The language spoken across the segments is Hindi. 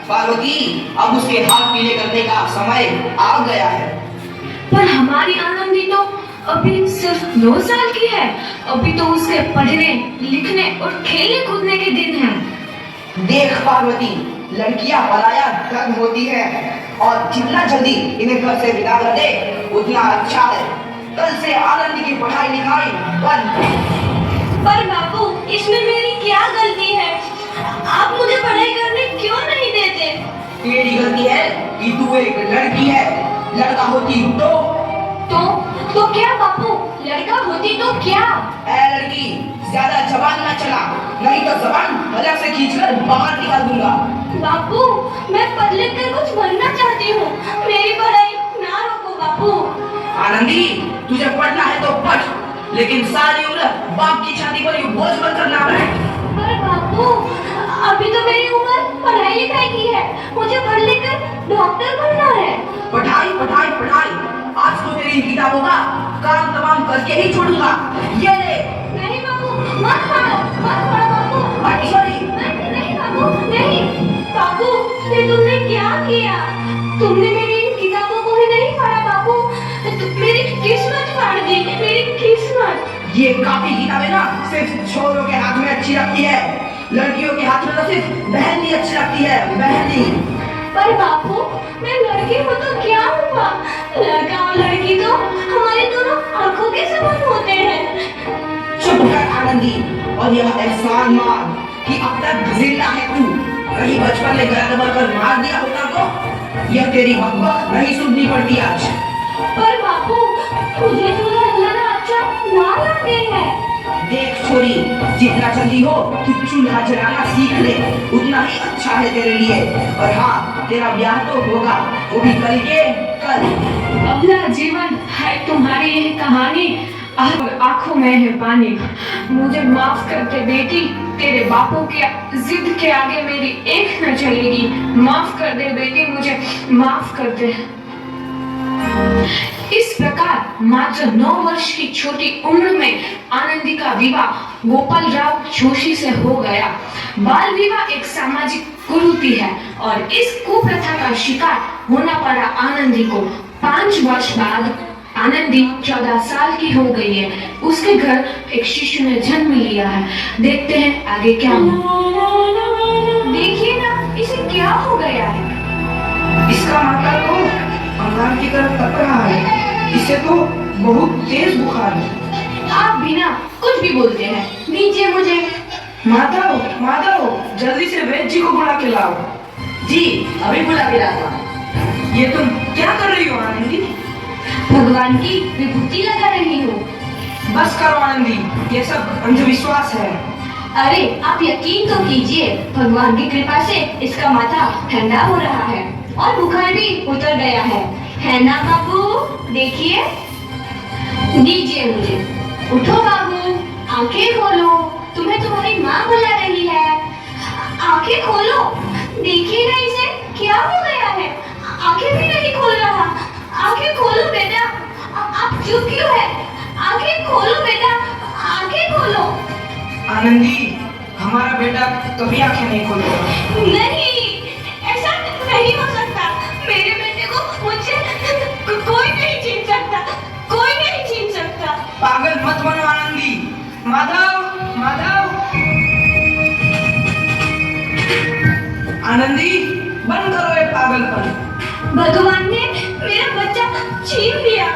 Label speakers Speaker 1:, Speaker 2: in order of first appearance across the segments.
Speaker 1: पार्वती, अब उसके हाथ पीले करने का समय आ गया है।
Speaker 2: पर हमारी आनंदी तो अभी सिर्फ 9 साल की है। अभी तो उसके पढ़ने लिखने और खेलने कूदने के दिन हैं।
Speaker 1: देख पार्वती, लड़कियां पराया धन होती है और जितना जल्दी इन्हें घर से विदा कर दे उतना अच्छा है। कल से आनंदी की पढ़ाई लिखाई बंद।
Speaker 2: पर बाबू, इसमें मेरी क्या गलती है? आप मुझे पढ़ाई करने क्यों नहीं देते?
Speaker 1: तेरी गलती है कि तू एक लड़की है। लड़का होती
Speaker 2: तो क्या बाबू? लड़का होती तो क्या?
Speaker 1: ऐ लड़की, ज्यादा जबान ना चला, नहीं तो जबान गला से खींचकर बाहर निकाल दूंगा।
Speaker 2: बापू, मैं पढ़ लिख कर कुछ बनना चाहती हूँ। मेरी पढ़ाई ना रोको बापू।
Speaker 1: आनंदी, तुझे पढ़ना है तो पढ़, लेकिन सारी उम्र बाप की छाती पर यूं बोझ मत करना है।
Speaker 2: पर बापू, अभी तो मेरी उम्र पढ़ाई लिखाई की है। मुझे पढ़ लिख कर डॉक्टर बनना है।
Speaker 1: पढ़ाई पढ़ाई पढ़ाई, आज तो तेरी इन किताबों का काम तमाम करके ही छोड़ूंगा। ये ले।
Speaker 2: नहीं बापू, मत पढ़ो बापू। नहीं बापू, नहीं। बापू, ये तुमने क्या किया? तुमने मेरी इन किताबों को ही नहीं पढ़ा बापू। मेरी किस्मत फाड़ दी, मेरी किस्मत।
Speaker 1: ये काफी किताबें ना सिर्फ छोरों के हाथ में अच्छी लगती है, लड़कियों के हाथ में तो सिर्फ मेहंदी अच्छी लगती है, मेहंदी।
Speaker 2: पर बापू, मैं लड़की हूँ तो क्या हुआ? लड़का और लड़की तो हमारे दोनों आंखों के समान होते हैं।
Speaker 1: चुप कर आनंदी, और यह एहसान मान कि अब तक जिंदा है तू। कहीं बचपन में गला दबा कर मार दिया होता तो यह तेरी बकबक नहीं सुननी पड़ती आज।
Speaker 2: पर बापू, मुझे चूल्हा जलाना अच्छा ना लगे है।
Speaker 1: देख छोरी, जितना जल्दी हो तू चूल्हा जलाना सीख ले, उतना ही अच्छा है तेरे लिए। और हाँ, तेरा ब्याह तो होगा, वो भी कल के कल।
Speaker 2: अगला जीवन है तुम्हारी यह कहानी, आंखों में है पानी। मुझे माफ कर दे बेटी, तेरे बापू के जिद के आगे मेरी एक न चलेगी। माफ कर दे बेटी, मुझे माफ कर दे। इस प्रकार मात्र 9 वर्ष की छोटी उम्र में आनंदी का विवाह गोपाल राव जोशी से हो गया। बाल विवाह एक सामाजिक कुरीति है और इस कुप्रथा का शिकार होना पड़ा आनंदी को। 5 वर्ष बाद आनंदी 14 साल की हो गई है। उसके घर एक शिशु ने जन्म लिया है। देखते हैं आगे क्या हुआ। देखिए ना, इसे क्या हो गया है?
Speaker 1: इसका माथा तो अंगार की तरफ तक रहा है। इसे तो बहुत तेज बुखार है।
Speaker 2: आप बिना कुछ भी बोलते हैं। नीचे मुझे
Speaker 1: माधव, जल्दी से वैद्य जी को बुला के लाओ। जी, अभी बुला के लाता हूं। ये तुम क्या कर रही हो आनंदी?
Speaker 2: भगवान की विभूति लगा रही हूँ।
Speaker 1: बस करो आनंदी, ये सब अंधविश्वास है।
Speaker 2: अरे आप यकीन तो कीजिए, भगवान की कृपा से इसका माथा ठंडा हो रहा है और बुखार भी उतर गया है ना बाबू? देखिए, दीजिए मुझे। उठो बाबू, आंखें खोलो, तुम्हें तुम्हारी माँ बुला रही है। आंखें खोलो, देखिए ना इसे क्या हो गया है? आंखें भी नहीं खोल रहा। आंखें खोलो बेटा। आप चुप क्यों है? आंखें खोलो बेटा, आंखें खोलो।
Speaker 1: आनंदी, हमारा बेटा कभी आंखें नहीं खोलेगा।
Speaker 2: नहीं, ऐसा नहीं हो सकता। मेरे बेटे को मुझसे कोई नहीं छीन सकता, कोई नहीं छीन सकता।
Speaker 1: पागल मत बनो आनंदी। माधव, आनंदी, बंद करो ये पागलपन।
Speaker 2: भगवान ने मेरा बच्चा छीन लिया।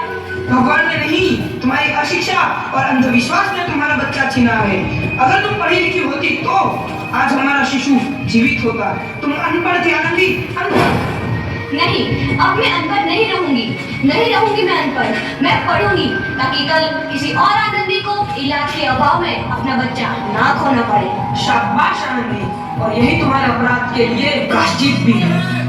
Speaker 1: भगवान ने नहीं, तुम्हारी अशिक्षा और अंधविश्वास ने तुम्हारा बच्चा छीना है। अगर तुम पढ़ी लिखी होती तो आज हमारा शिशु जीवित होता। तुम अनपढ़ थी आनंदी, अनपढ़।
Speaker 2: नहीं, अब मैं अनपढ़ नहीं रहूंगी मैं अनपढ़। मैं पढ़ूंगी ताकि कल किसी और आनंदी को इलाज के अभाव में अपना बच्चा ना खोना पड़े।
Speaker 1: शाबाश आनंदी, और यही तुम्हारे अपराध के लिए प्रायश्चित भी है।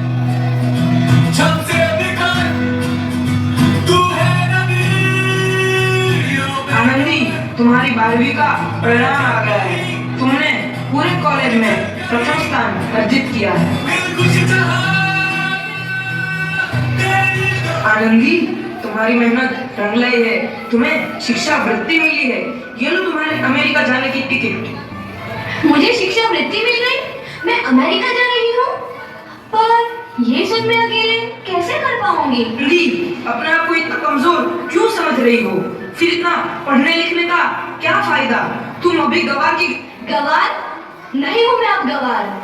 Speaker 1: आनंदी, तुम्हारी 12वीं का परिणाम आ गया है। तुमने पूरे कॉलेज में प्रथम स्थान अर्जित किया है। आनंदी, तुम्हारी मेहनत रंग लाई है। तुम्हें शिक्षा वृत्ति मिली है। ये लो तुम्हारे अमेरिका जाने की टिकट।
Speaker 2: मुझे शिक्षा वृत्ति मिल गई? मैं अमेरिका जा रही हूँ? पर ये सब मैं अकेले कैसे कर पाऊंगी?
Speaker 1: ली, अपने आप को इतना कमजोर क्यों समझ रही हो? फिर इतना पढ़ने लिखने का क्या फायदा? तुम अभी गवार की
Speaker 2: गवार? नहीं हूँ मैं अब गवार।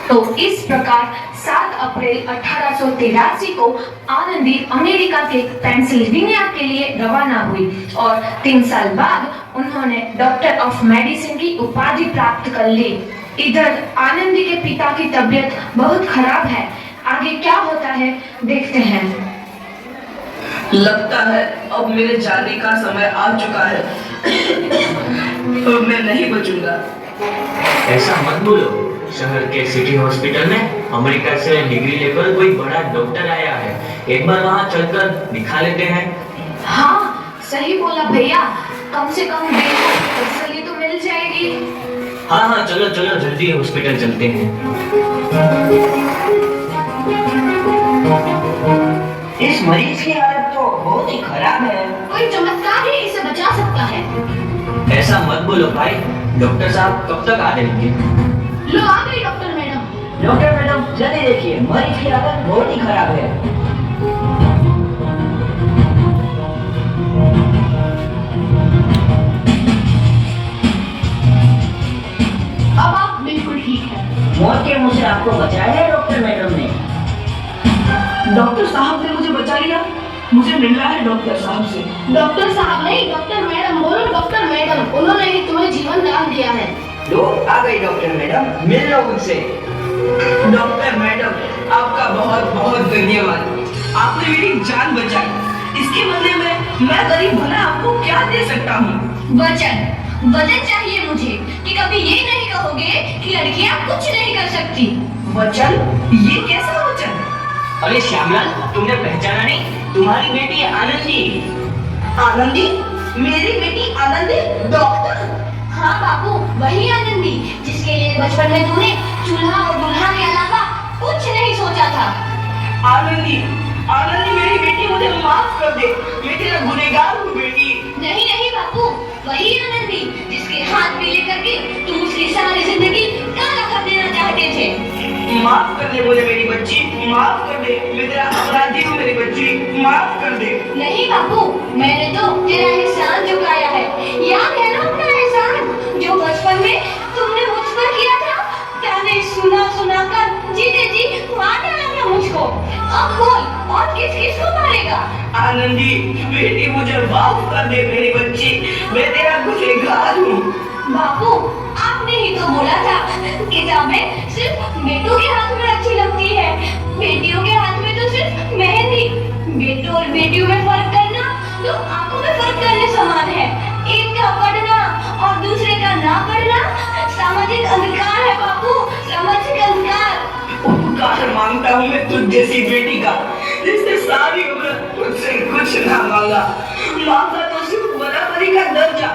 Speaker 2: तो इस प्रकार 7 अप्रैल 1883 को आनंदी अमेरिका के पेंसिल्वेनिया के लिए रवाना हुई और 3 साल बाद उन्होंने डॉक्टर ऑफ मेडिसिन की उपाधि प्राप्त कर ली। इधर आनंदी के पिता की तबीयत बहुत खराब है। आगे क्या होता है देखते हैं।
Speaker 1: लगता है अब मेरे जाने का समय आ चुका है। अब मैं नहीं बचूंगा।
Speaker 3: ऐसा मत बोलो। शहर के सिटी हॉस्पिटल में अमेरिका से डिग्री लेकर कोई बड़ा डॉक्टर आया है। एक बार वहाँ चलकर दिखा लेते हैं।
Speaker 2: हाँ, सही बोला भैया। कम से कम देखो तसल्ली तो मिल जाएगी।
Speaker 3: हाँ हाँ, चलो चलो जल्दी हॉस्पिटल चलते हैं।
Speaker 1: इस मरीज की हालत तो बहुत ही खराब है।
Speaker 2: कोई चमत्कार ही इसे बचा सकता है।
Speaker 3: ऐसा मत बोलो भाई। डॉक्टर साहब कब तक आ जाएंगे?
Speaker 2: लो आ गई डॉक्टर मैडम।
Speaker 1: डॉक्टर मैडम जल्दी देखिए, मरीज की हालत बहुत ही खराब है।
Speaker 2: अब आप बिल्कुल ठीक है।
Speaker 1: मौत के मुंह से आपको बचाया है डॉक्टर मैडम ने। डॉक्टर साहब ने मुझे बचा लिया। मुझे मिलना है डॉक्टर साहब से।
Speaker 2: डॉक्टर साहब नहीं, डॉक्टर मैडम बोलो। डॉक्टर मैडम, उन्होंने ही तुम्हें जीवन दान दिया है।
Speaker 1: लो आ गई डॉक्टर मैडम, मिल लो मुझसे। डॉक्टर मैडम आपका बहुत बहुत धन्यवाद। आपने मेरी जान बचाई। इसके बदले में मैं गरीब भला आपको क्या दे सकता हूँ?
Speaker 2: वचन, वचन चाहिए मुझे कि कभी ये नहीं कहोगे कि लड़कियां कुछ नहीं कर सकती।
Speaker 1: वचन? ये कैसा वचन?
Speaker 3: अरे श्यामलाल, तुमने पहचाना नहीं? तुम्हारी बेटी आनंदी।
Speaker 1: आनंदी? मेरी बेटी आनंदी डॉक्टर?
Speaker 2: हाँ बाबू, वही आनंदी जिसके लिए बचपन में तूने चूल्हा और दूल्हा के अलावा कुछ नहीं सोचा था।
Speaker 1: आनंदी, आनंदी मेरी बेटी, मुझे माफ कर दे। मैं तेरा गुनहगार हूँ बेटी।
Speaker 2: नहीं नहीं बाबू, वही आनंदी जिसके हाथ पीले करके तुम उसकी सारी जिंदगी काला कर देना चाहते थे।
Speaker 1: माफ कर दे मुझे मेरी बच्ची, माफ कर दे। मैं तेरा अपराधी हूँ मेरी बच्ची, माफ कर दे।
Speaker 2: नहीं बाबू, मैंने तो तेरा एहसान चुकाया है। याद है ना अपना एहसान जो बचपन में तुमने मुझ पर किया था? ताने सुना सुना कर जीते जी मार डाला था मुझको। अब बोल, और किस किस को मारेगा?
Speaker 1: आनंदी बेटी, मुझे माफ कर दे मेरी बच्ची, मैं तेरा गुनहगार हूँ।
Speaker 2: बाबू, आपने ही तो बोला था किताबें सिर्फ बेटों के हाथ में अच्छी लगती है, बेटियों के हाथ में तो सिर्फ मेहंदी। बेटों और बेटियों में फर्क करना तो आंखों में फर्क करने समान है। एक का पढ़ना और दूसरे का ना पढ़ना सामाजिक अधिकार है बाबू, सामाजिक अधिकार।
Speaker 1: उपकार मांगता हूँ मैं तुझ जैसी बेटी का, जिसने सारी उम्र मुझसे कुछ ना मांगा। मांगा तो सिर्फ बराबरी का दर्जा,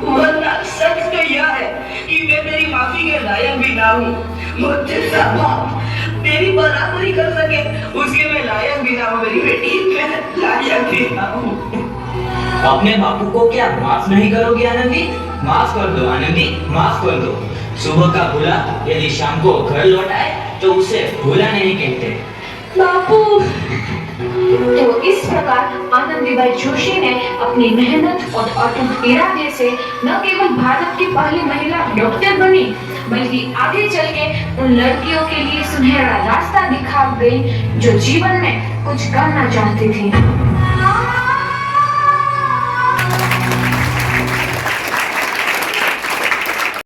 Speaker 1: वरना सच तो यह है कि मैं तेरी माफी के लायक भी ना हूँ। मुझसे सब बाप तेरी बराबरी कर सके उसके मैं लायक भी ना हूँ मेरी बेटी, मैं लायक भी ना हूँ।
Speaker 3: अपने बापू को क्या माफ नहीं करोगी आनंदी? माफ कर दो आनंदी, माफ कर दो। सुबह का भूला यदि शाम को घर लौट आए तो उसे भूला नहीं कहते।
Speaker 2: बापू। तो इस प्रकार आनंदीबाई जोशी ने अपनी मेहनत और अटूट इरादे से न केवल भारत की पहली महिला डॉक्टर बनी, बल्कि आगे चल के उन लड़कियों के लिए सुनहरा रास्ता दिखा गई जो जीवन में कुछ करना चाहती थी।